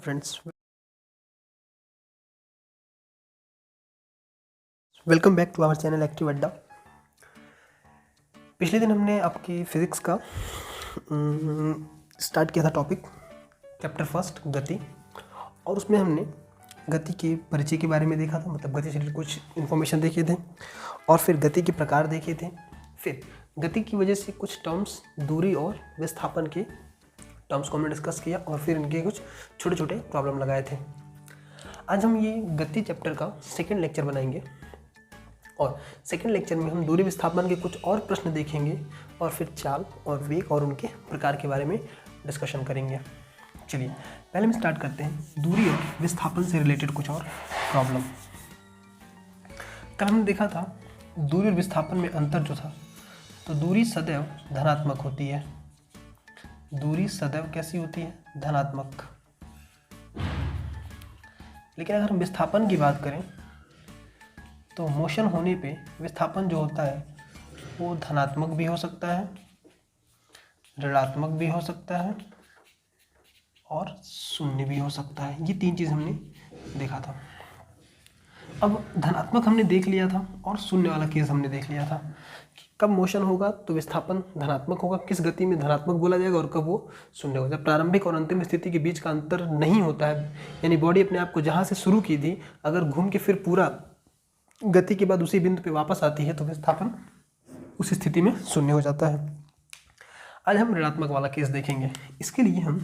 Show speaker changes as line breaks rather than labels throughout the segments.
Friends, welcome back to our channel active Adda. पिछले दिन हमने आपकी फिज़िक्स का स्टार्ट किया था टॉपिक चैप्टर फर्स्ट गति, और उसमें हमने गति के परिचय के बारे में देखा था, मतलब गति से रिलेटेड कुछ इन्फॉर्मेशन देखे थे और फिर गति के प्रकार देखे थे। फिर गति की वजह से कुछ टर्म्स दूरी और विस्थापन के टर्म्स को हमने डिस्कस किया और फिर इनके कुछ छोटे छोटे प्रॉब्लम लगाए थे। आज हम ये गति चैप्टर का सेकेंड लेक्चर बनाएंगे और सेकेंड लेक्चर में हम दूरी विस्थापन के कुछ और प्रश्न देखेंगे और फिर चाल और वेग और उनके प्रकार के बारे में डिस्कशन करेंगे। चलिए पहले हम स्टार्ट करते हैं दूरी और विस्थापन से रिलेटेड कुछ और प्रॉब्लम। कल हमने देखा था दूरी और विस्थापन में अंतर जो था, तो दूरी सदैव धनात्मक होती है। दूरी सदैव कैसी होती है? धनात्मक। लेकिन अगर हम विस्थापन की बात करें तो मोशन होने पे विस्थापन जो होता है वो धनात्मक भी हो सकता है, ऋणात्मक भी हो सकता है और शून्य भी हो सकता है। ये तीन चीज़ हमने देखा था। अब धनात्मक हमने देख लिया था और शून्य वाला केस हमने देख लिया था कि कब मोशन होगा तो विस्थापन धनात्मक होगा, किस गति में धनात्मक बोला जाएगा, और कब वो शून्य होगा। जब प्रारंभिक और अंतिम स्थिति के बीच का अंतर नहीं होता है, यानी बॉडी अपने आप को जहाँ से शुरू की थी अगर घूम के फिर पूरा गति के बाद उसी बिंदु पे वापस आती है तो विस्थापन उस स्थिति में शून्य हो जाता है। आज हम ऋणात्मक वाला केस देखेंगे। इसके लिए हम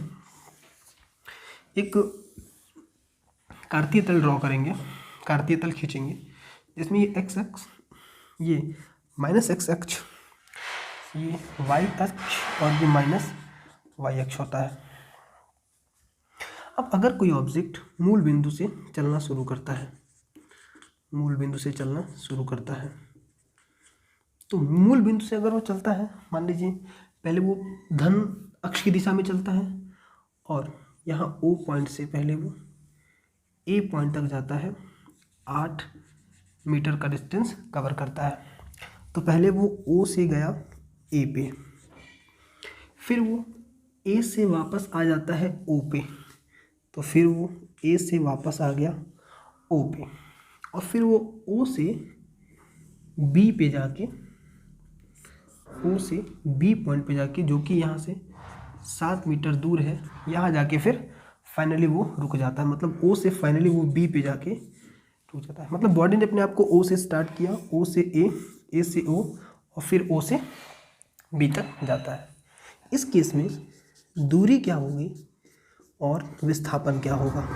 एक कार्तीय तल ड्रॉ करेंगे, कार्तीय तल खींचेंगे जिसमें ये एक्स अक्ष, ये माइनस एक्स अक्ष, ये वाई अक्ष और ये माइनस वाई अक्ष होता है। अब अगर कोई ऑब्जेक्ट मूल बिंदु से चलना शुरू करता है, मूल बिंदु से चलना शुरू करता है, तो मूल बिंदु से अगर वो चलता है, मान लीजिए पहले वो धन अक्ष की दिशा में चलता है और यहाँ O पॉइंट से पहले वो A पॉइंट तक जाता है, 8 मीटर का डिस्टेंस कवर करता है। तो पहले वो O से गया A पे, फिर वो A से वापस आ जाता है O पे, तो फिर वो A से वापस आ गया O पे, और फिर वो O से B पे जाके, O से B पॉइंट पे जाके, जो कि यहाँ से 7 मीटर दूर है, यहाँ जाके फिर फाइनली वो रुक जाता है। मतलब O से फाइनली वो B पे जाके रुक जाता है। मतलब बॉडी ने अपने आप को O से स्टार्ट किया, O से A, A से O और फिर O से B तक जाता है। इस केस में दूरी क्या होगी और विस्थापन क्या होगा,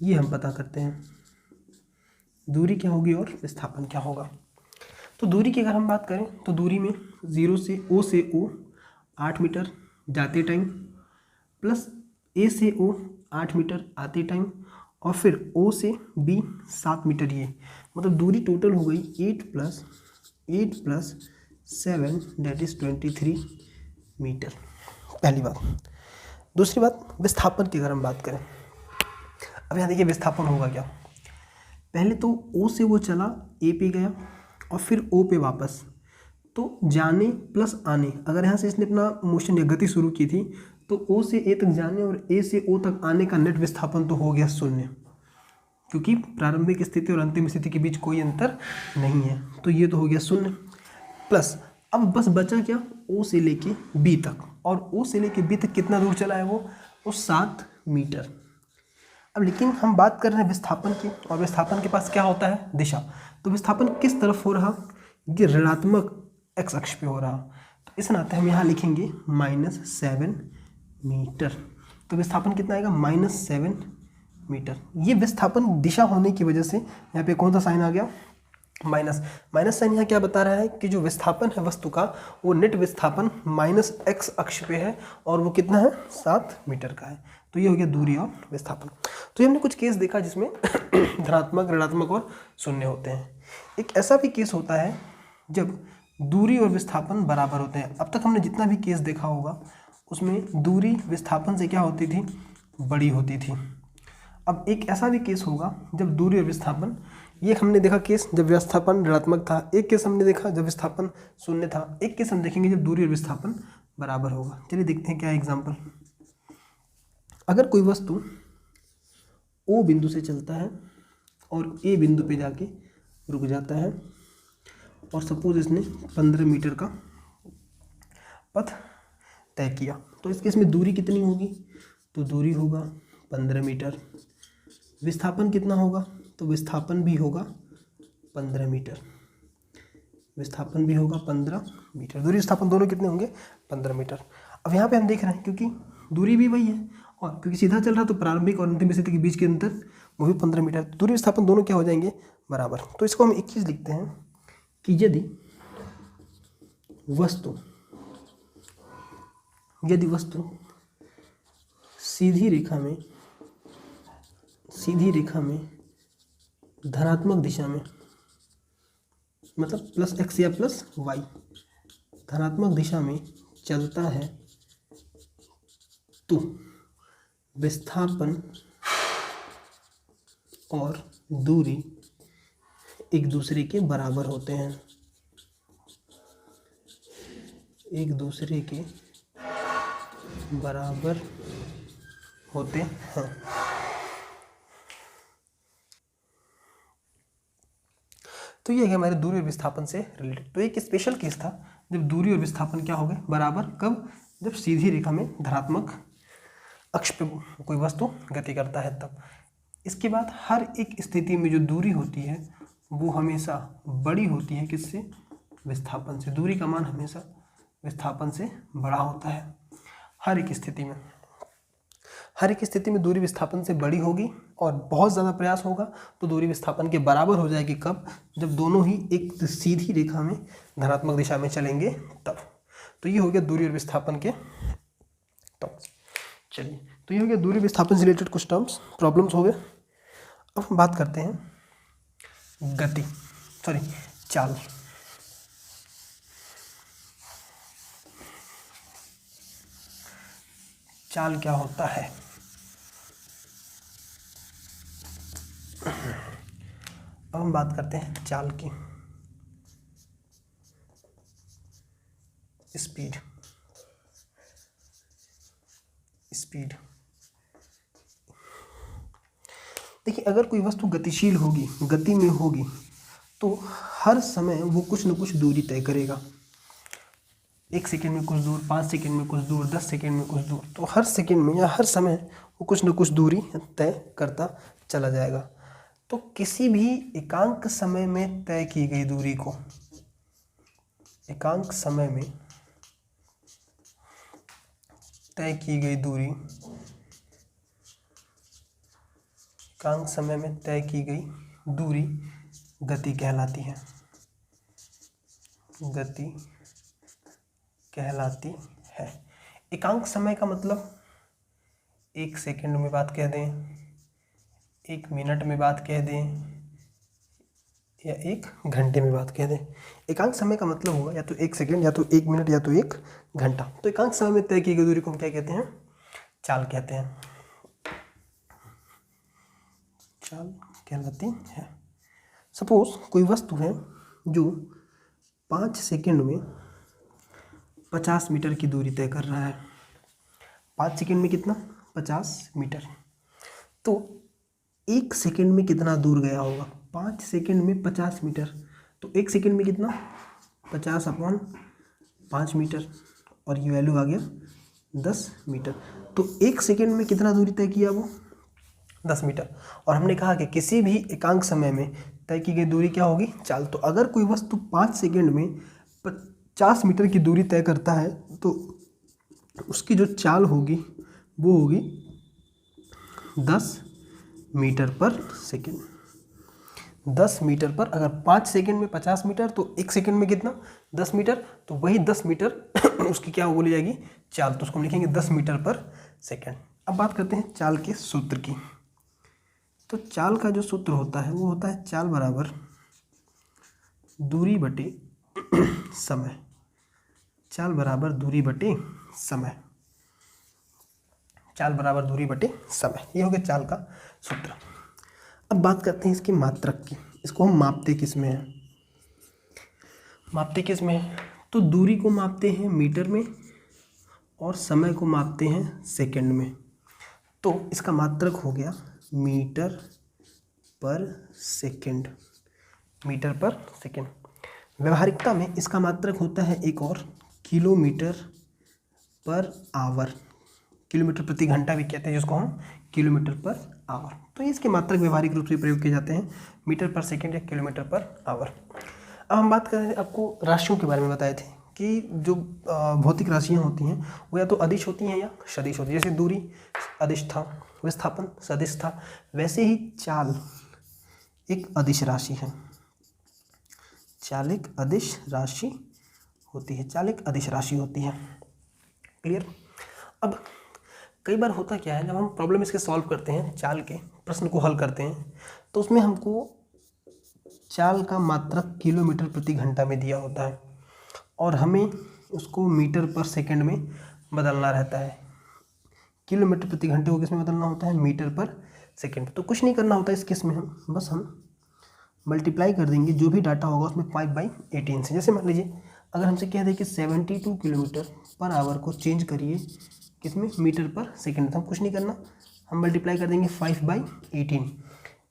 ये हम पता करते हैं। दूरी क्या होगी और विस्थापन क्या होगा। तो दूरी की अगर हम बात करें तो दूरी में 0 से O 8 मीटर जाते टाइम, प्लस A से O 8 मीटर आते टाइम, और फिर O से B 7 मीटर, ये मतलब दूरी टोटल हो गई 8 प्लस 7 दैट इज़ 23 मीटर। पहली बात। दूसरी बात, विस्थापन की अगर हम बात करें, अब यहाँ देखिए विस्थापन होगा क्या। पहले तो O से वो चला, A पे गया और फिर O पे वापस, तो जाने प्लस आने, अगर यहाँ से इसने अपना मोशन या गति शुरू की थी तो O से A तक जाने और A से O तक आने का नेट विस्थापन तो हो गया शून्य, क्योंकि प्रारंभिक स्थिति और अंतिम स्थिति के बीच कोई अंतर नहीं है, तो ये तो हो गया शून्य। प्लस अब बस बचा क्या, O से लेके B तक, और O से लेके B तक कितना दूर चला है वो 7 मीटर। अब लेकिन हम बात कर रहे हैं विस्थापन की, और विस्थापन के पास क्या होता है, दिशा। तो विस्थापन किस तरफ हो रहा, ये ऋणात्मक एक्स अक्ष पे हो रहा, तो इस नाते हम यहाँ लिखेंगे -7 मीटर। तो विस्थापन कितना आएगा, -7 मीटर। ये विस्थापन दिशा होने की वजह से यहाँ पे कौन सा साइन आ गया, माइनस साइन। यहाँ क्या बता रहा है कि जो विस्थापन है वस्तु का, वो नेट विस्थापन -x अक्ष पे है और वो कितना है, 7 मीटर का है। तो ये हो गया दूरी और विस्थापन। तो ये हमने कुछ केस देखा जिसमें धनात्मक, ऋणात्मक और शून्य होते हैं। एक ऐसा भी केस होता है जब दूरी और विस्थापन बराबर होते हैं। अब तक हमने जितना भी केस देखा होगा उसमें दूरी विस्थापन से क्या होती थी, बड़ी होती थी। अब एक ऐसा भी केस होगा जब दूरी और विस्थापन, ये हमने देखा केस जब विस्थापन ऋणात्मक था, एक केस हमने देखा जब विस्थापन शून्य था, एक केस हम देखेंगे जब दूरी और विस्थापन बराबर होगा। चलिए देखते हैं क्या एग्जाम्पल। अगर कोई वस्तु ओ बिंदु से चलता है और ए बिंदु पे जाके रुक जाता है, और सपोज इसने 15 मीटर का पथ तय किया, तो इस केस में दूरी कितनी होगी? तो दूरी होगा 15 मीटर। विस्थापन कितना होगा? तो विस्थापन भी होगा 15 मीटर। विस्थापन भी होगा 15 मीटर। दूरी विस्थापन दोनों कितने होंगे? 15 मीटर। अब यहाँ पे हम देख रहे हैं क्योंकि दूरी भी वही है और क्योंकि सीधा चल रहा तो प्रारंभिक और अंतिम स्थिति के बीच के अंतर वो भी 15 मीटर। दूरी विस्थापन दोनों क्या हो जाएंगे? बराबर। तो इसको हम एक चीज़ लिखते हैं कि यदि वस्तु सीधी रेखा में धनात्मक दिशा में, मतलब प्लस एक्स या प्लस वाई, धनात्मक दिशा में चलता है तो विस्थापन और दूरी एक दूसरे के बराबर होते हैं। एक दूसरे के बराबर होते हैं। तो ये है हमारे दूरी और विस्थापन से रिलेटेड। तो एक स्पेशल केस था जब दूरी और विस्थापन क्या हो गए? बराबर। कब? जब सीधी रेखा में धनात्मक अक्ष पे कोई वस्तु गति करता है तब। इसके बाद हर एक स्थिति में जो दूरी होती है वो हमेशा बड़ी होती है। किससे? विस्थापन से। दूरी का मान हमेशा विस्थापन से बड़ा होता है हर एक स्थिति में। हर एक स्थिति में दूरी विस्थापन से बड़ी होगी और बहुत ज़्यादा प्रयास होगा तो दूरी विस्थापन के बराबर हो जाएगी। कब? जब दोनों ही एक सीधी रेखा में धनात्मक दिशा में चलेंगे तब। तो ये हो गया दूरी और विस्थापन के टर्म्स। चलिए, तो ये हो गया दूरी विस्थापन से रिलेटेड कुछ टर्म्स, प्रॉब्लम्स हो गए। अब हम बात करते हैं चाल। चाल क्या होता है? अब हम बात करते हैं चाल की। स्पीड। देखिए, अगर कोई वस्तु गतिशील होगी, गति में होगी, तो हर समय वो कुछ न कुछ दूरी तय करेगा। 1 सेकेंड में कुछ दूर, 5 सेकेंड में कुछ दूर, 10 सेकेंड में कुछ दूर। तो हर सेकेंड में या हर समय वो कुछ न कुछ दूरी तय करता चला जाएगा। तो किसी भी एकांक समय में तय की गई दूरी को, एकांक समय में तय की गई दूरी, एकांक समय में तय की गई दूरी गति कहलाती है। गति कहलाती है। एकांक समय का मतलब 1 सेकेंड में बात कह दें, 1 मिनट में बात कह दें या 1 घंटे में बात कह दें। एकांक समय का मतलब होगा या तो 1 सेकेंड, या तो 1 मिनट, या तो 1 घंटा। तो एकांक समय में तय की गई दूरी को हम क्या कहते हैं? चाल कहते हैं। चाल कहलाती है। सपोज कोई वस्तु है जो 5 सेकेंड में 50 मीटर की दूरी तय कर रहा है। 5 सेकेंड में कितना? 50 मीटर। तो 1 सेकेंड में कितना दूर गया होगा? 5 सेकेंड में 50 मीटर। तो 1 सेकेंड में कितना? 50/5 मीटर, और ये वैल्यू आ गया 10 मीटर। तो 1 सेकेंड में कितना दूरी तय किया वो? 10 मीटर। और हमने कहा कि किसी भी एकांक समय में तय की गई दूरी क्या होगी? चाल। तो अगर कोई वस्तु 5 सेकेंड में 50 मीटर की दूरी तय करता है तो उसकी जो चाल होगी वो होगी 10 मीटर पर सेकेंड। 10 मीटर पर, अगर 5 सेकेंड में 50 मीटर तो 1 सेकेंड में कितना? 10 मीटर। तो वही 10 मीटर उसकी क्या बोली जाएगी? चाल। तो उसको हम लिखेंगे 10 मीटर पर सेकेंड। अब बात करते हैं चाल के सूत्र की। तो चाल का जो सूत्र होता है वो होता है चाल बराबर दूरी बटे समय। चाल बराबर दूरी बटे समय। चाल बराबर दूरी बटे समय, ये हो गया चाल का सूत्र। अब बात करते हैं इसकी मात्रक की। इसको हम मापते किस में हैं? मापते किस में हैं? तो दूरी को मापते हैं मीटर में और समय को मापते हैं सेकंड में। तो इसका मात्रक हो गया मीटर पर सेकेंड, मीटर पर सेकेंड। व्यवहारिकता में इसका मात्रक होता है एक और, किलोमीटर पर आवर, किलोमीटर प्रति घंटा भी कहते हैं जिसको हम किलोमीटर पर आवर। तो इसके मात्रक व्यवहारिक रूप से प्रयोग किए जाते हैं मीटर पर सेकेंड या किलोमीटर पर आवर। अब हम बात करें, आपको राशियों के बारे में बताए थे कि जो भौतिक राशियाँ होती हैं वो या तो अदिश होती हैं या सदिश होती हैं। जैसे दूरी अदिश था, विस्थापन सदिश था, वैसे ही चाल एक अदिश राशि है, चाल एक अदिश राशि होती है, चाल एक अदिश राशि होती है। क्लियर। अब कई बार होता क्या है, जब हम प्रॉब्लम इसके सॉल्व करते हैं, चाल के प्रश्न को हल करते हैं, तो उसमें हमको चाल का मात्रक किलोमीटर प्रति घंटा में दिया होता है और हमें उसको मीटर पर सेकंड में बदलना रहता है। किलोमीटर प्रति घंटे को किस में बदलना होता है, मीटर पर सेकंड। तो कुछ नहीं करना होता इस केस में, हम बस हम मल्टीप्लाई कर देंगे जो भी डाटा होगा उसमें 5/18 से। जैसे मान लीजिए अगर हमसे कह दें कि 72 किलोमीटर पर आवर को चेंज करिए किसमें, मीटर पर सेकंड, तो हम कुछ नहीं करना, हम मल्टीप्लाई कर देंगे 5/18।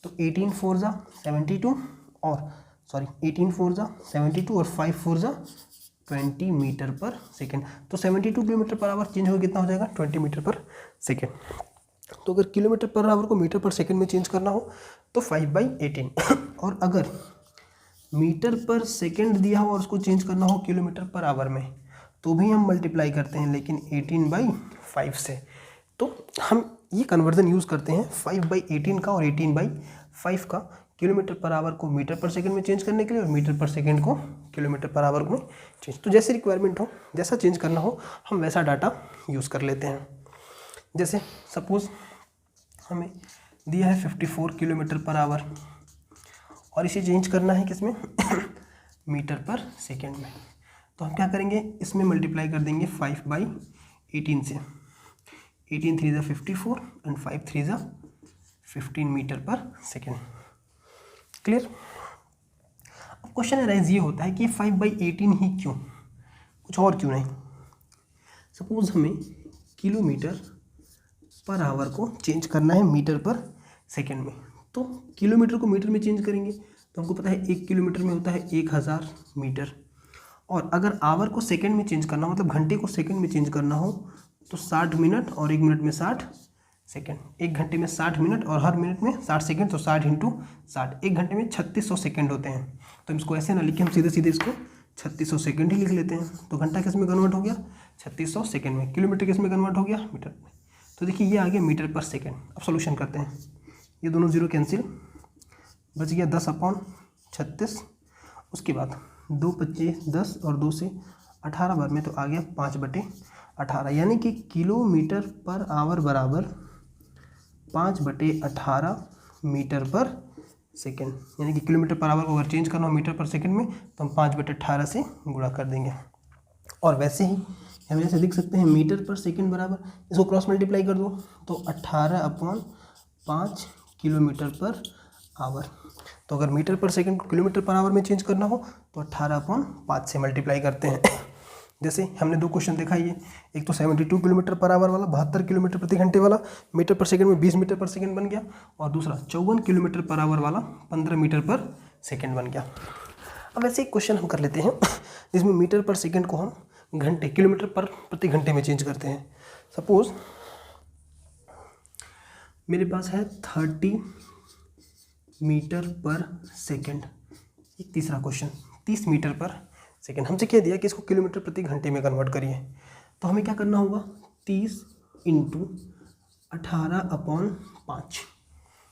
तो 18 4 जा 72 और 18 4 जा 72 और 5 4 जा 20 मीटर पर सेकेंड। तो 72 किलोमीटर पर आवर चेंज होगा कितना हो जाएगा, 20 मीटर पर सेकेंड। तो अगर किलोमीटर पर आवर को मीटर पर सेकेंड में चेंज करना हो तो 5/18 और अगर मीटर पर सेकेंड दिया हो और उसको चेंज करना हो किलोमीटर पर आवर में तो भी हम मल्टीप्लाई करते हैं, लेकिन 18/5 से। तो हम ये कन्वर्जन यूज़ करते हैं 5/18 का और 18/5 का, किलोमीटर पर आवर को मीटर पर सेकंड में चेंज करने के लिए और मीटर पर सेकंड को किलोमीटर पर आवर में चेंज। तो जैसे रिक्वायरमेंट हो, जैसा चेंज करना हो, हम वैसा डाटा यूज़ कर लेते हैं। जैसे सपोज़ हमें दिया है 54 किलोमीटर पर आवर और इसे चेंज करना है किसमें मीटर पर सेकेंड में। तो हम क्या करेंगे, इसमें मल्टीप्लाई कर देंगे 5/18 से। 18 3 जा 54 एंड 5 3 जा 15 मीटर पर सेकेंड। क्लियर। अब क्वेश्चन अराइज ये होता है कि 5/18 ही क्यों, कुछ और क्यों नहीं। सपोज हमें किलोमीटर पर आवर को चेंज करना है मीटर पर सेकेंड में, तो किलोमीटर को मीटर में चेंज करेंगे तो हमको पता है 1 किलोमीटर में होता है 1000 मीटर। और अगर आवर को सेकेंड में चेंज करना हो, मतलब घंटे को सेकेंड में चेंज करना हो, तो 60 मिनट और 1 मिनट में 60 सेकेंड। 1 घंटे में 60 मिनट और हर मिनट में 60 सेकेंड, तो 60 × 60, 1 घंटे में 3600 सेकेंड होते हैं। तो इसको ऐसे ना लिखे, हम सीधे सीधे इसको 3600 सेकेंड ही लिख लेते हैं। तो घंटा किस में कन्वर्ट हो गया, 3600 सेकेंड में। किलोमीटर किस में कन्वर्ट हो गया, मीटर में। तो देखिए ये आ गया मीटर पर सेकेंड। अब सॉल्यूशन करते हैं, ये दोनों जीरो कैंसिल, बच गया 10/36। उसके बाद 2 25 10 और 2 से 18 बार में, तो आ गया 5/18, यानी कि किलोमीटर पर आवर बराबर 5/18 मीटर पर सेकेंड। यानी कि किलोमीटर पर आवर को अगर चेंज करना हो मीटर पर सेकेंड में तो हम 5/18 से गुणा कर देंगे। और वैसे ही हम ऐसे लिख सकते हैं मीटर पर सेकेंड बराबर, इसको क्रॉस मल्टीप्लाई कर दो तो 18/5 किलोमीटर पर आवर। तो अगर मीटर पर सेकेंड को किलोमीटर पर आवर में चेंज करना हो तो 18/5 से मल्टीप्लाई करते हैं। जैसे हमने 2 क्वेश्चन देखा, ये एक तो 72 किलोमीटर पर आवर वाला, 72 किलोमीटर प्रति घंटे वाला, मीटर पर सेकंड में 20 मीटर पर सेकंड बन गया, और दूसरा 54 किलोमीटर पर आवर वाला 15 मीटर पर सेकंड बन गया। अब ऐसे एक क्वेश्चन हम कर लेते हैं जिसमें मीटर पर सेकंड को हम घंटे किलोमीटर पर प्रति घंटे में चेंज करते हैं। सपोज मेरे पास है 30 मीटर पर सेकंड। एक तीसरा क्वेश्चन 30 मीटर पर सेकेंड। हमसे कह दिया कि इसको किलोमीटर प्रति घंटे में कन्वर्ट करिए, तो हमें क्या करना होगा, 30 × 18/5।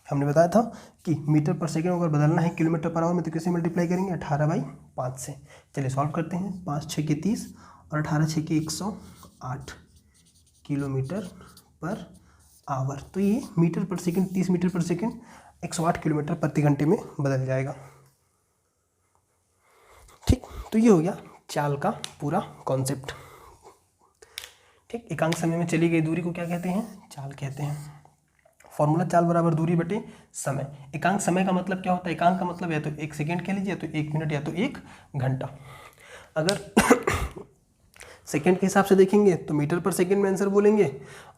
हमने बताया था कि मीटर पर सेकेंड अगर बदलना है किलोमीटर पर आवर में तो किससे मल्टीप्लाई करेंगे, 18/5 से। चलिए सॉल्व करते हैं। 5 6 × 30 और 18 6 × 108 किलोमीटर पर आवर। तो ये मीटर पर सेकेंड 30 मीटर पर सेकेंड 108 किलोमीटर प्रति घंटे में बदल जाएगा। ठीक, तो ये हो गया चाल का पूरा कॉन्सेप्ट। ठीक, एकांक समय में चली गई दूरी को क्या कहते हैं, चाल कहते हैं। फॉर्मूला चाल बराबर दूरी बटे समय। एकांक समय का मतलब क्या होता है, एकांक का मतलब या तो 1 सेकेंड कह लीजिए, या तो 1 मिनट, या तो 1 घंटा। अगर सेकंड के हिसाब से देखेंगे तो मीटर पर सेकंड में आंसर बोलेंगे,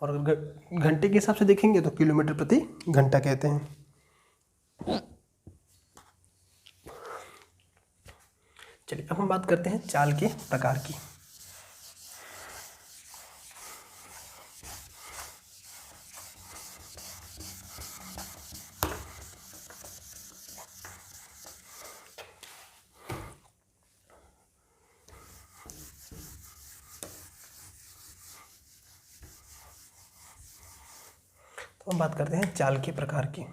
और अगर घंटे के हिसाब से देखेंगे तो किलोमीटर प्रति घंटा कहते हैं। चलिए अब हम बात करते हैं चाल के प्रकार की। तो हम बात करते हैं चाल के प्रकार की।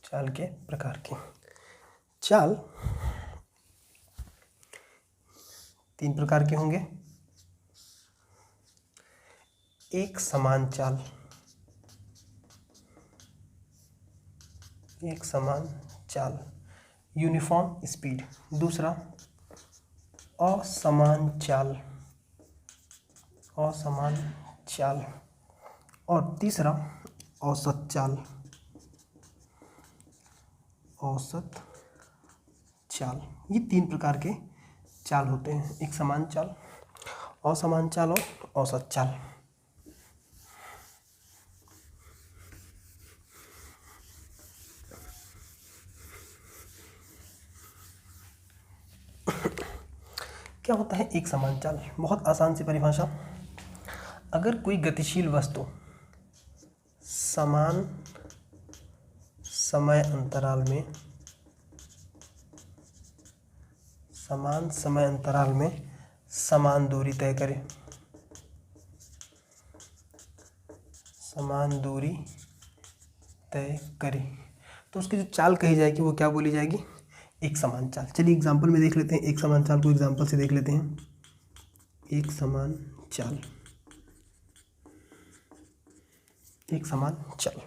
चाल के प्रकार की चाल 3 प्रकार के होंगे। एक समान चाल, एक समान चाल यूनिफॉर्म स्पीड। दूसरा असमान चाल, असमान चाल। और तीसरा औसत चाल, औसत चाल। ये 3 प्रकार के चाल होते हैं, एक समान चाल, असमान चाल और औसत चाल। क्या होता है एक समान चाल? बहुत आसान सी परिभाषा, अगर कोई गतिशील वस्तु समान समय अंतराल में, समान समय अंतराल में समान दूरी तय करे, समान दूरी तय करे, तो उसकी जो चाल कही जाएगी वो क्या बोली जाएगी? एक समान चाल। चलिए एग्जाम्पल में देख लेते हैं, एक समान चाल को एग्जाम्पल से देख लेते हैं। एक समान चाल, एक समान चाल।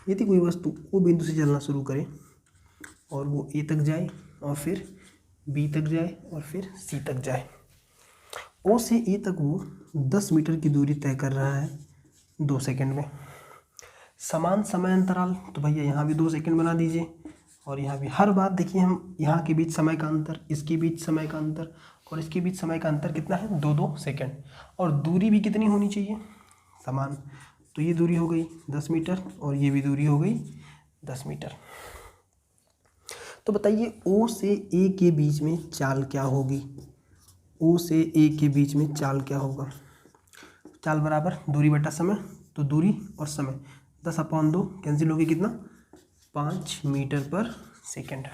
यदि कोई वस्तु O बिंदु से चलना शुरू करे और वो A तक जाए और फिर B तक जाए और फिर C तक जाए, O से A तक वो 10 मीटर की दूरी तय कर रहा है 2 सेकंड में। समान समय अंतराल, तो भैया यहाँ भी 2 सेकंड बना दीजिए, और यहाँ भी। हर बार देखिए हम यहाँ के बीच समय का अंतर, इसके बीच समय का अंतर और इसके बीच समय का अंतर कितना है? 2-2 सेकंड। और दूरी भी कितनी होनी चाहिए? समान। तो ये दूरी हो गई 10 मीटर और ये भी दूरी हो गई 10 मीटर। तो बताइए O से A के बीच में चाल क्या होगी? O से A के बीच में चाल क्या होगा? चाल बराबर दूरी बटा समय, तो दूरी और समय 10/2 कैंसिल होगी, कितना? 5 मीटर पर सेकेंड।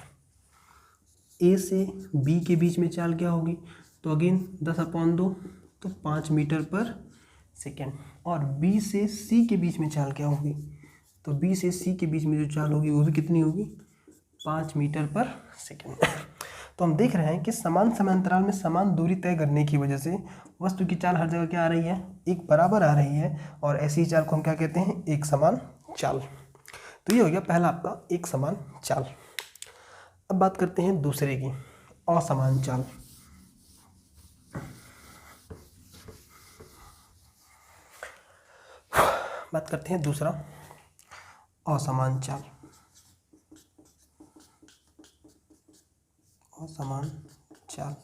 A से B के बीच में चाल क्या होगी? तो अगेन 10/2, तो 5 मीटर पर सेकेंड। और B से C के बीच में चाल क्या होगी? तो B से C के बीच में जो चाल होगी वो भी कितनी होगी? 5 मीटर पर सेकेंड। तो हम देख रहे हैं कि समान समय अंतराल में समान दूरी तय करने की वजह से वस्तु की चाल हर जगह क्या आ रही है? एक बराबर आ रही है, और ऐसी ही चाल को हम क्या कहते हैं? एक समान चाल। तो ये हो गया पहला आपका एक समान चाल। अब बात करते हैं दूसरे की, असमान चाल। बात करते हैं दूसरा असमान चाल। असमान चाल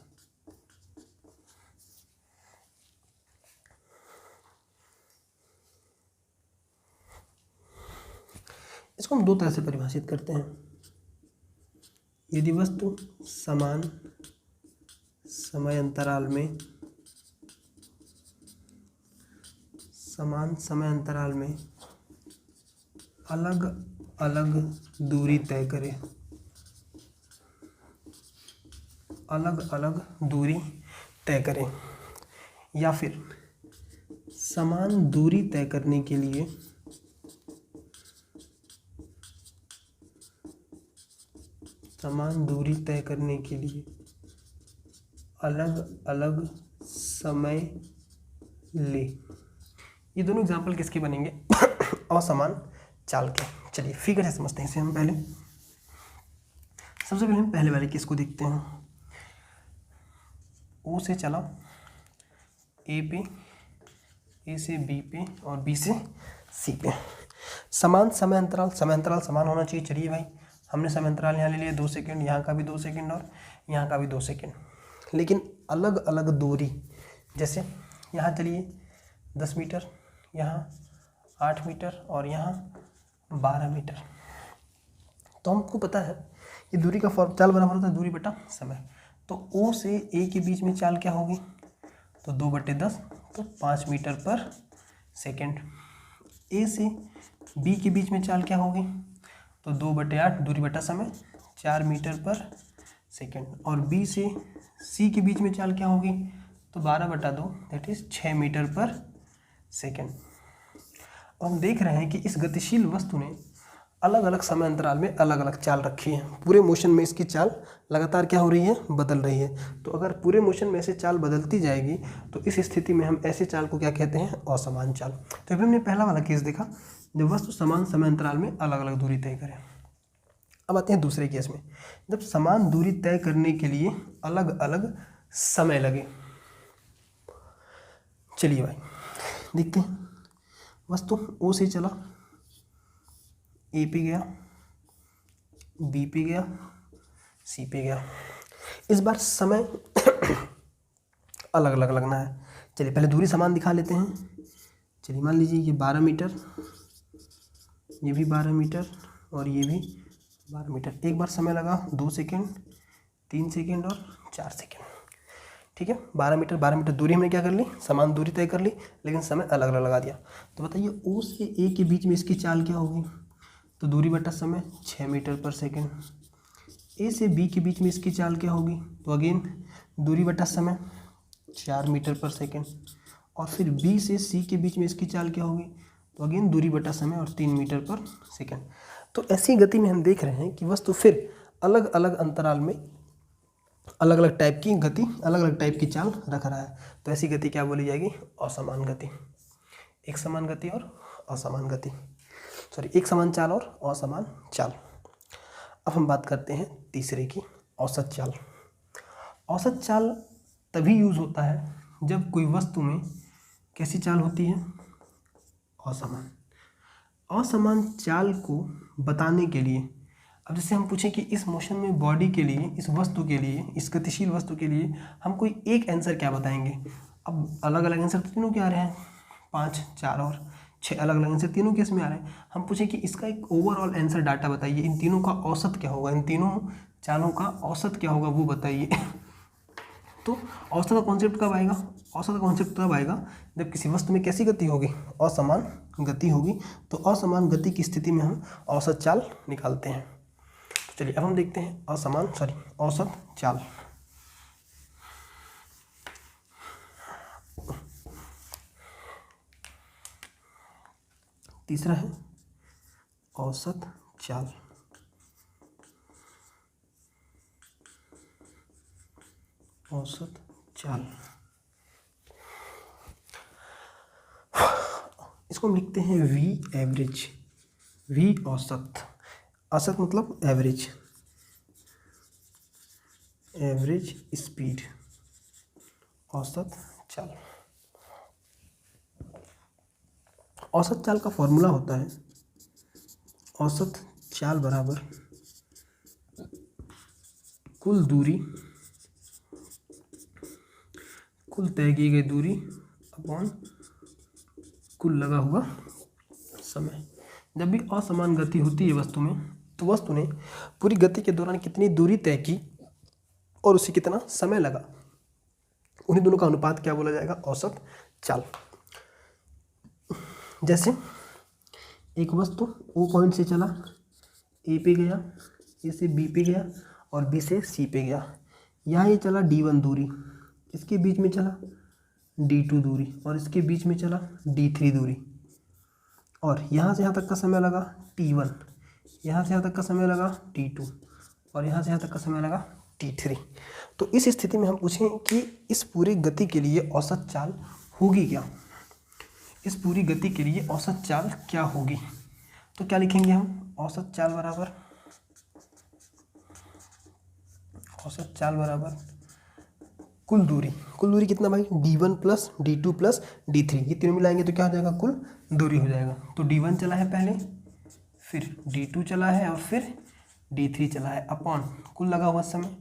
इसको हम 2 तरह से परिभाषित करते हैं। यदि वस्तु समान समय अंतराल में, समान समय अंतराल में अलग अलग दूरी तय करे, अलग अलग दूरी तय करें, या फिर समान दूरी तय करने के लिए समान दूरी तय करने के लिए अलग अलग समय ले। ये दोनों एग्जाम्पल किसके बनेंगे? असमान चाल के। चलिए फिगर है समझते हैं इसे हम पहले। सबसे पहले हम पहले वाले केस को देखते हैं। O से चला A पे ए से बी पे और बी से सी पे। समान समय अंतराल, समय अंतराल समान होना चाहिए। चलिए भाई, हमने समय अंतराल यहाँ ले लिया 2 सेकेंड, यहाँ का भी 2 सेकेंड और यहाँ का भी 2 सेकेंड, लेकिन अलग अलग दूरी। जैसे यहाँ चलिए 10 मीटर, यहाँ 8 मीटर और यहाँ 12 मीटर। तो हमको पता है ये दूरी का चाल बराबर होता है दूरी बटा समय। तो O से A के बीच में चाल क्या होगी, तो 2/10, तो 5 मीटर पर सेकेंड। A से B के बीच में चाल क्या होगी, तो 2/8 दूरी बटा समय, 4 मीटर पर सेकेंड। और B से C के बीच में चाल क्या होगी, तो 12/2 दैट इज 6 मीटर पर सेकेंड। अब हम देख रहे हैं कि इस गतिशील वस्तु ने अलग अलग समय अंतराल में अलग अलग चाल रखी है। पूरे मोशन में इसकी चाल लगातार क्या हो रही है, बदल रही है। तो अगर पूरे मोशन में ऐसे चाल बदलती जाएगी तो इस स्थिति में हम ऐसे चाल को क्या कहते हैं, असमान चाल। तो अभी हमने पहला वाला केस देखा जब वस्तु समान समय अंतराल में अलग अलग दूरी तय करें। अब आते हैं दूसरे केस में, जब समान दूरी तय करने के लिए अलग अलग समय लगे। चलिए भाई देखते हैं, वस्तु O से चला, A पे गया, B पे गया, C पे गया। इस बार समय अलग अलग लगना है। चलिए पहले दूरी समान दिखा लेते हैं। चलिए मान लीजिए ये 12 मीटर, ये भी 12 मीटर और ये भी 12 मीटर। एक बार समय लगा 2 सेकेंड, 3 सेकेंड और 4 सेकेंड। ठीक है, 12 मीटर दूरी हमने क्या कर ली, समान दूरी तय कर ली, लेकिन समय अलग अलग लगा दिया। तो बताइए O से A के बीच में इसकी चाल क्या होगी, तो दूरी बटा समय 6 मीटर पर सेकेंड। A से B के बीच में इसकी चाल क्या होगी, तो अगेन दूरी बटा समय 4 मीटर पर सेकेंड। और फिर B से C के बीच में इसकी चाल क्या होगी, तो अगेन दूरी बटा समय और 3 मीटर पर सेकेंड। तो ऐसी गति में हम देख रहे हैं कि वस्तु फिर अलग अलग अंतराल में अलग अलग टाइप की गति, अलग अलग टाइप की चाल रख रहा है। तो ऐसी गति क्या बोली जाएगी, असमान गति। एक समान गति और असमान गति, सॉरी एक समान चाल और असमान चाल। अब हम बात करते हैं तीसरे की, औसत चाल। औसत चाल तभी यूज होता है जब कोई वस्तु में कैसी चाल होती है, असमान। असमान चाल को बताने के लिए, अब जैसे हम पूछें कि इस मोशन में बॉडी के लिए, इस वस्तु के लिए, इस गतिशील वस्तु के लिए हम कोई एक आंसर क्या बताएंगे। अब अलग अलग आंसर तीनों के आ रहे हैं, 5, 4 और 6 अलग अलग आंसर तीनों केस में आ रहे हैं। हम पूछें कि इसका एक ओवरऑल आंसर डाटा बताइए, इन तीनों का औसत क्या होगा, इन तीनों चालों का औसत क्या होगा वो बताइए। तो औसत का कॉन्सेप्ट कब आएगा, औसत का कॉन्सेप्ट तब आएगा जब किसी वस्तु में कैसी गति होगी, असमान गति होगी। तो असमान गति की स्थिति में हम औसत चाल निकालते हैं। चलिए अब हम देखते हैं औसत चाल। तीसरा है औसत चाल। औसत चाल इसको हम लिखते हैं V एवरेज। V औसत, औसत मतलब एवरेज, एवरेज स्पीड, औसत चाल। औसत चाल का फॉर्मूला होता है औसत चाल बराबर कुल दूरी, कुल तय की गई दूरी अपॉन कुल लगा हुआ समय। जब भी असमान गति होती है वस्तु में, तो वस्तु ने पूरी गति के दौरान कितनी दूरी तय की और उसे कितना समय लगा, उन्हीं दोनों का अनुपात क्या बोला जाएगा, औसत चाल। जैसे एक वस्तु O पॉइंट से चला, A पे गया, A से B पे गया और B से C पे गया। यहाँ ये चला D1 दूरी, इसके बीच में चला D2 दूरी और इसके बीच में चला D3 दूरी। और यहाँ से यहाँ तक का समय लगा T1, यहाँ से यहाँ तक का समय लगा T2 और यहाँ से यहाँ तक का समय लगा T3। तो इस स्थिति में हम पूछें कि इस पूरी गति के लिए औसत चाल होगी क्या, इस पूरी गति के लिए औसत चाल क्या होगी। तो क्या लिखेंगे हम, औसत चाल बराबर कुल दूरी कितना भाई, d1 plus d2 plus d3, ये तीनों मिलाएंगे तो क्या हो जाएगा, कुल दूरी हो जाएगा। तो d1 चला है पहले, फिर d2 चला है और फिर d3 चला है, अपॉन कुल लगा हुआ समय,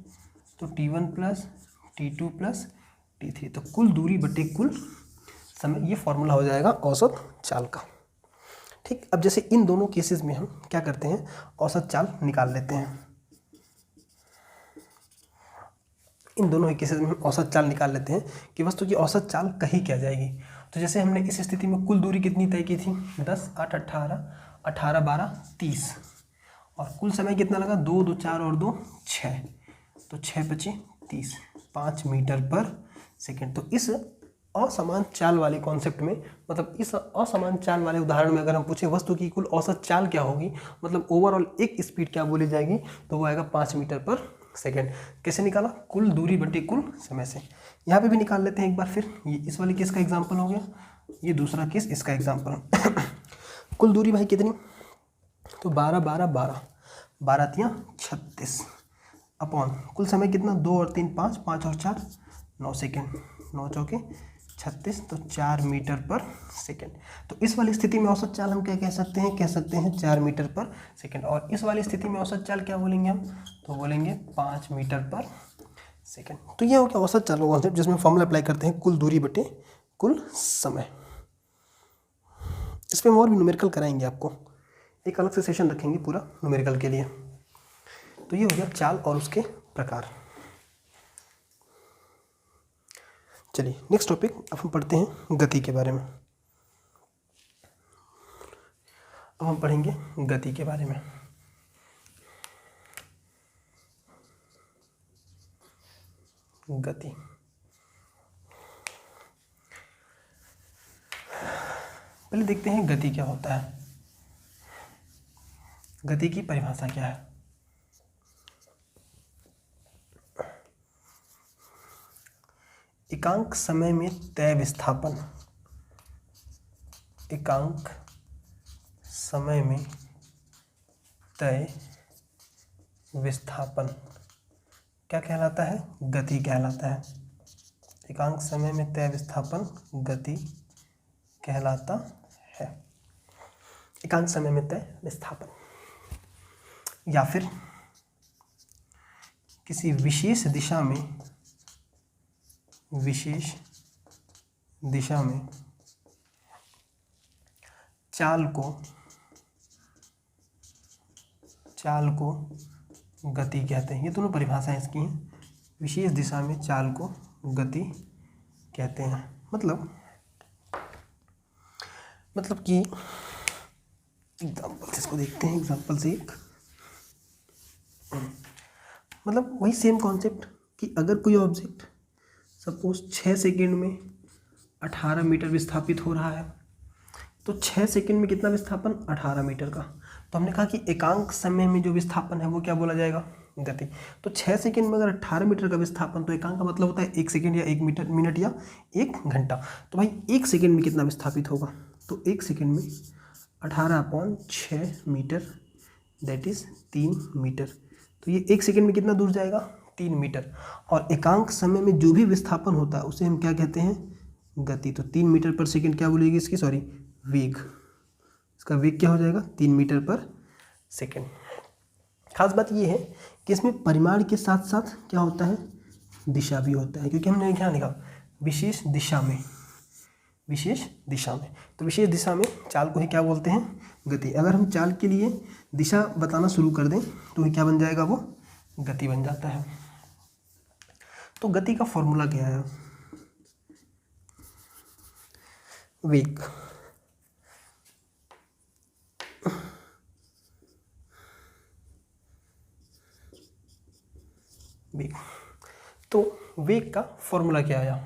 तो t1 plus t2 plus t3, तो कुल दूरी बटे कुल समय, ये फॉर्मूला हो जाएगा औसत चाल का। ठीक, अब जैसे इन दोनों केसेस में हम क्या करते हैं, औसत चाल निकाल लेते हैं। इन दोनों केसेस में हम औसत चाल निकाल लेते हैं कि वस्तु की औसत चाल कही क्या जाएगी। तो जैसे हमने इस स्थिति में कुल दूरी कितनी तय की थी, 10, 8, 18, 18, 12, 30, और कुल समय कितना लगा, 2, 2, 4 और 2, 6, तो 6 बचे 30, 5 मीटर पर सेकेंड। तो इस असमान चाल वाले कॉन्सेप्ट में, मतलब इस असमान चाल वाले उदाहरण में अगर हम पूछे वस्तु की कुल औसत चाल क्या होगी, मतलब ओवरऑल एक स्पीड क्या बोली जाएगी, तो वो आएगा 5 मीटर पर सेकेंड। कैसे निकाला, कुल दूरी बटे कुल समय से। यहाँ पे भी निकाल लेते हैं एक बार फिर, ये इस वाले केस का एग्जाम्पल हो गया, ये दूसरा केस इसका एग्जाम्पल। कुल दूरी भाई कितनी, तो 12, 12, 12, 12 तियाँ 36, अपॉन कुल समय कितना, 2 और 3, 5, 5 और 4, 9 सेकेंड, 9 चौके 36, तो 4 मीटर पर सेकेंड। तो इस वाली स्थिति में औसत चाल हम क्या कह सकते हैं, 4 मीटर पर सेकेंड। और इस वाली स्थिति में औसत चाल क्या बोलेंगे हम, तो बोलेंगे 5 मीटर पर सेकेंड। तो ये हो गया औसत चाल का कॉन्सेप्ट, जिसमें फॉर्मूला अप्लाई करते हैं कुल दूरी बटे कुल समय। इस पर हम और भी न्यूमेरिकल कराएंगे आपको, एक अलग से सेशन रखेंगे पूरा न्यूमेरिकल के लिए। तो ये हो गया चाल और उसके प्रकार। चलिए नेक्स्ट टॉपिक, अब हम पढ़ते हैं गति के बारे में। अब हम पढ़ेंगे गति के बारे में। गति, पहले देखते हैं गति क्या होता है, गति की परिभाषा क्या है। एकांक समय में तय विस्थापन, एकांक समय में तय विस्थापन क्या कहलाता है, गति कहलाता है। एकांक समय में तय विस्थापन गति कहलाता है। एकांक समय में तय विस्थापन, या फिर किसी विशेष दिशा में चाल को गति कहते हैं। ये दोनों परिभाषाएं इसकी हैं। विशेष दिशा में चाल को गति कहते हैं। मतलब कि एग्जाम्पल से इसको देखते हैं, एग्जाम्पल से एक, मतलब वही सेम कॉन्सेप्ट कि अगर कोई ऑब्जेक्ट सपोज 6 सेकेंड में 18 मीटर विस्थापित हो रहा है, तो 6 सेकेंड में कितना विस्थापन, 18 मीटर का। तो हमने कहा कि एकांक समय में जो विस्थापन है वो क्या बोला जाएगा, गति। तो 6 सेकेंड में अगर 18 मीटर का विस्थापन, तो एकांक का मतलब होता है 1 सेकेंड या 1 मिनट या 1 घंटा। तो भाई 1 सेकेंड में कितना विस्थापित होगा, तो 1 सेकेंड में 18/6 मीटर, दैट इज़ 3 मीटर। तो ये 1 सेकेंड में कितना दूर जाएगा, 3 मीटर। और एकांक समय में जो भी विस्थापन होता है उसे हम क्या कहते हैं, गति। तो 3 मीटर पर सेकेंड क्या बोलेगी इसकी, सॉरी वेग, इसका वेग क्या हो जाएगा, 3 मीटर पर सेकेंड। खास बात ये है कि इसमें परिमाण के साथ साथ क्या होता है, दिशा भी होता है, क्योंकि हमने क्या लिखा, विशेष दिशा में। तो विशेष दिशा में चाल को ही क्या बोलते हैं, गति। अगर हम चाल के लिए दिशा बताना शुरू कर दें तो ये क्या बन जाएगा, वो गति बन जाता है। तो गति का फॉर्मूला क्या है, वेग। तो वेग का फॉर्मूला क्या आया,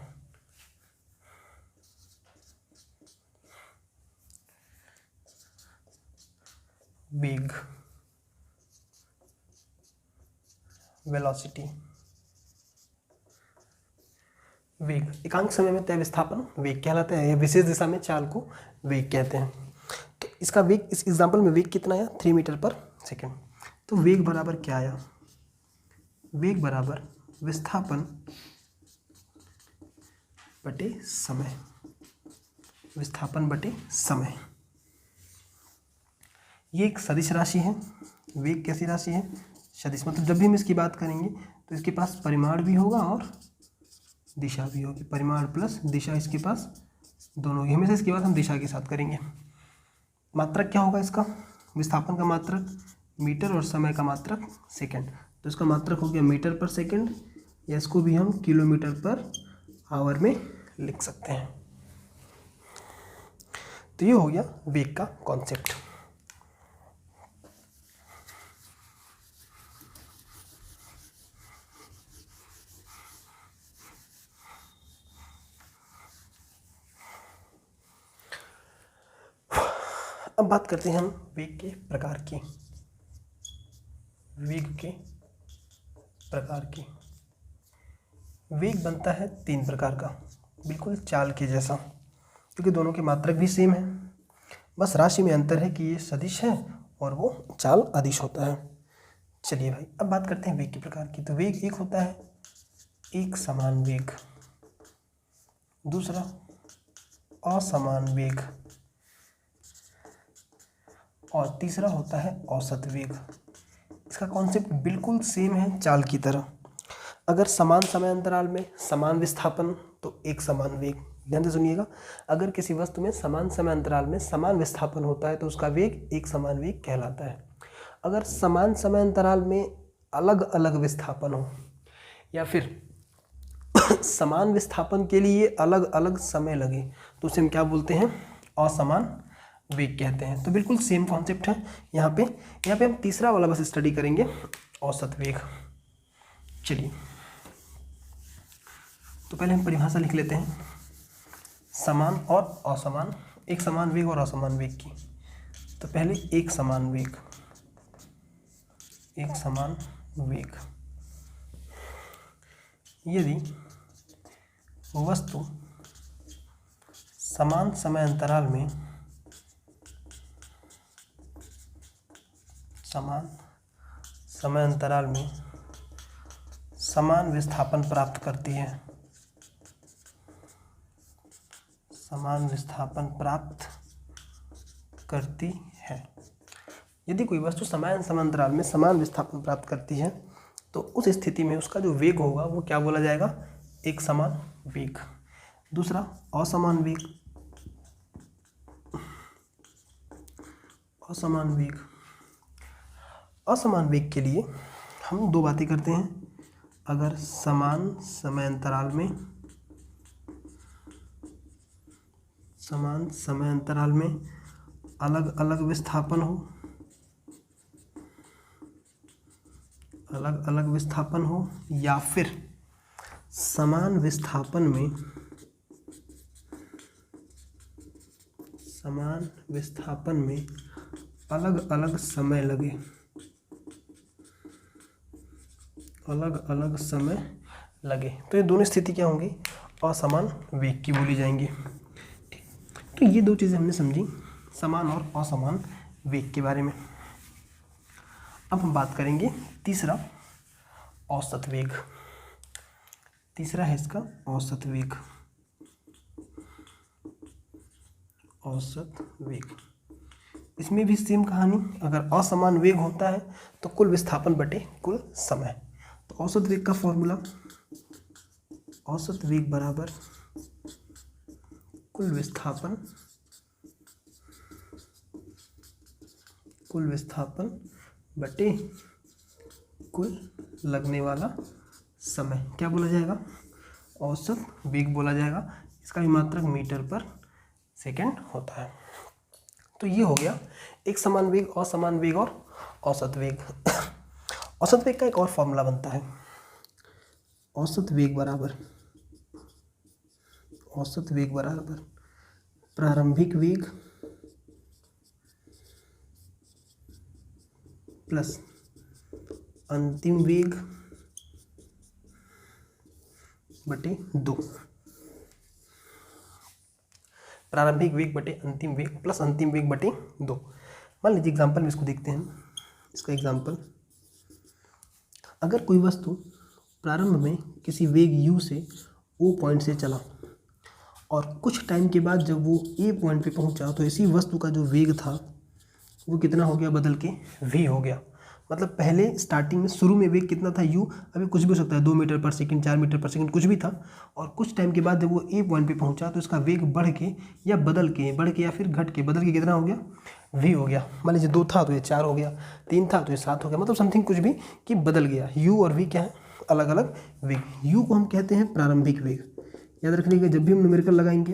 वेग, वेलोसिटी। वेग एकांक समय में तय विस्थापन वेग कहलाता है, या विशेष दिशा में चाल को वेग कहते हैं। तो इसका वेग, इस एग्जाम्पल में वेग कितना आया, 3 मीटर पर सेकेंड। तो वेग बराबर क्या आया, वेग बराबर विस्थापन बटे समय, विस्थापन बटे समय। ये एक सदिश राशि है। वेग कैसी राशि है? सदिश। मतलब जब भी हम इसकी बात करेंगे तो इसके पास परिमाण भी होगा और दिशा भी होगी। परिमाण प्लस दिशा इसके पास दोनों होगी। हमेशा इसकी बात हम दिशा के साथ करेंगे। मात्रक क्या होगा इसका? विस्थापन का मात्रक मीटर और समय का मात्रक सेकंड। तो इसका मात्रक हो गया मीटर पर सेकंड, या इसको भी हम किलोमीटर पर आवर में लिख सकते हैं। तो ये हो गया वेग का कॉन्सेप्ट। अब बात करते हैं हम वेग के प्रकार की। वेग के प्रकार की। वेग बनता है 3 प्रकार का, बिल्कुल चाल के जैसा, क्योंकि दोनों के मात्रक भी सेम है। बस राशि में अंतर है कि ये सदिश है और वो चाल अदिश होता है। चलिए भाई, अब बात करते हैं वेग के प्रकार की। तो वेग एक होता है एक समान वेग, दूसरा असमान वेग, और तीसरा होता है औसत वेग। इसका कॉन्सेप्ट बिल्कुल सेम है चाल की तरह। अगर समान समय अंतराल में समान विस्थापन तो एक समान वेग। ध्यान से सुनिएगा, अगर किसी वस्तु में समान समय अंतराल में समान विस्थापन होता है तो उसका वेग एक समान वेग कहलाता है। अगर समान समय अंतराल में अलग अलग विस्थापन हो या फिर समान विस्थापन के लिए अलग अलग समय लगे तो उसे हम क्या बोलते हैं? असमान वेग कहते हैं। तो बिल्कुल सेम कॉन्सेप्ट है। यहाँ पे हम तीसरा वाला बस स्टडी करेंगे, औसत वेग। चलिए, तो पहले हम परिभाषा लिख लेते हैं समान और असमान, एक समान वेग और असमान वेग की। तो पहले एक समान वेग, एक समान वेग यदि वस्तु समान समय अंतराल में समान समय अंतराल में समान विस्थापन प्राप्त करती है, समान विस्थापन प्राप्त करती है। यदि कोई वस्तु समान समय अंतराल में समान विस्थापन प्राप्त करती है तो उस स्थिति में उसका जो वेग होगा वो क्या बोला जाएगा? एक समान वेग। दूसरा असमान वेग, असमान वेग। असमान वेग के लिए हम 2 बातें करते हैं। अगर समान समय अंतराल में अलग अलग विस्थापन हो, अलग अलग विस्थापन हो, या फिर समान विस्थापन में अलग अलग समय लगे, अलग अलग समय लगे, तो ये दोनों स्थिति क्या होंगी? असमान वेग की बोली जाएंगी। तो ये 2 चीज़ें हमने समझी समान और असमान वेग के बारे में। अब हम बात करेंगे तीसरा, औसत वेग। तीसरा है इसका औसत वेग। औसत वेग, इसमें भी सेम कहानी। अगर असमान वेग होता है तो कुल विस्थापन बटे कुल समय। तो औसत वेग का फॉर्मूला, औसत वेग बराबर कुल विस्थापन बटे कुल लगने वाला समय। क्या बोला जाएगा? औसत वेग बोला जाएगा। इसका भी मात्रक मीटर पर सेकंड होता है। तो ये हो गया एक समान वेग, असमान वेग और औसत वेग। औसत वेग का एक और फॉर्मूला बनता है, औसत वेग बराबर प्रारंभिक वेग प्लस अंतिम वेग बटे 2। प्रारंभिक वेग बटे अंतिम वेग प्लस अंतिम वेग बटे 2। मान लीजिए एग्जाम्पल में इसको देखते हैं। इसका एग्जाम्पल, अगर कोई वस्तु प्रारंभ में किसी वेग u से O पॉइंट से चला और कुछ टाइम के बाद जब वो ए पॉइंट पे पहुंचा तो इसी वस्तु का जो वेग था वो कितना हो गया, बदल के v हो गया। मतलब पहले स्टार्टिंग में शुरू में वेग कितना था u, अभी कुछ भी हो सकता है 2 मीटर पर सेकंड, 4 मीटर पर सेकंड, कुछ भी था। और कुछ टाइम के बाद जब वो ए पॉइंट पे पहुंचा तो इसका वेग बढ़ के या बदल के, बढ़ के या फिर घट के, बदल के कितना हो गया, v हो गया। मान लीजिए 2 था तो ये 4 हो गया, 3 था तो ये 7 हो गया, मतलब समथिंग कुछ भी कि बदल गया। u और v क्या है, अलग अलग वेग। u को हम कहते हैं प्रारंभिक वेग। याद रखने के जब भी हम न्यूमेरिकल लगाएंगे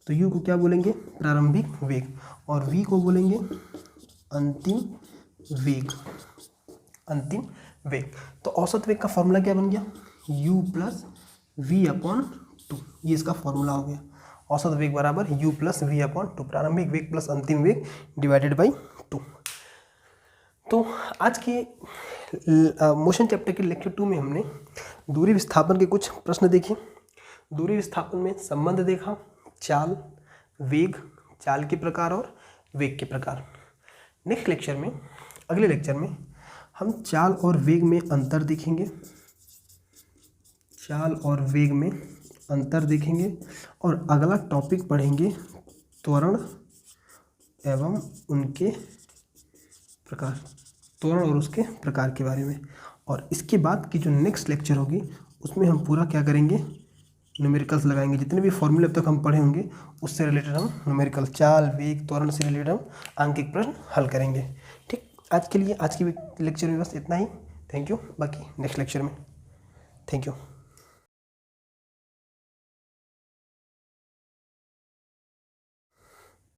तो u को क्या बोलेंगे, प्रारंभिक वेग, और v को बोलेंगे अंतिम वेग। अंतिम वेग। तो औसत वेग का फॉर्मूला क्या बन गया, u प्लस वी अपॉन 2, ये इसका फॉर्मूला हो गया। औसत वेग बराबर u प्लस वी अपॉन 2, प्रारंभिक वेग प्लस अंतिम वेग डिवाइडेड बाई 2। तो आज के मोशन चैप्टर के लेक्चर 2 में हमने दूरी विस्थापन के कुछ प्रश्न देखे। दूरी विस्थापन में संबंध देखा, चाल, वेग, चाल के प्रकार और वेग के प्रकार। नेक्स्ट लेक्चर में, अगले लेक्चर में हम चाल और वेग में अंतर देखेंगे, चाल और वेग में अंतर देखेंगे, और अगला टॉपिक पढ़ेंगे त्वरण एवं उनके प्रकार, त्वरण और उसके प्रकार के बारे में। और इसके बाद की जो नेक्स्ट लेक्चर होगी उसमें हम पूरा क्या करेंगे, न्यूमेरिकल्स लगाएंगे। जितने भी फॉर्मूले अब तक हम पढ़े होंगे उससे रिलेटेड हम न्यूमेरिकल, चाल, वेग, त्वरण से रिलेटेड हम आंकिक प्रश्न हल करेंगे। ठीक, आज के लिए आज की लेक्चर में बस इतना ही। Thank you. बाकी नेक्स्ट लेक्चर में। Thank you.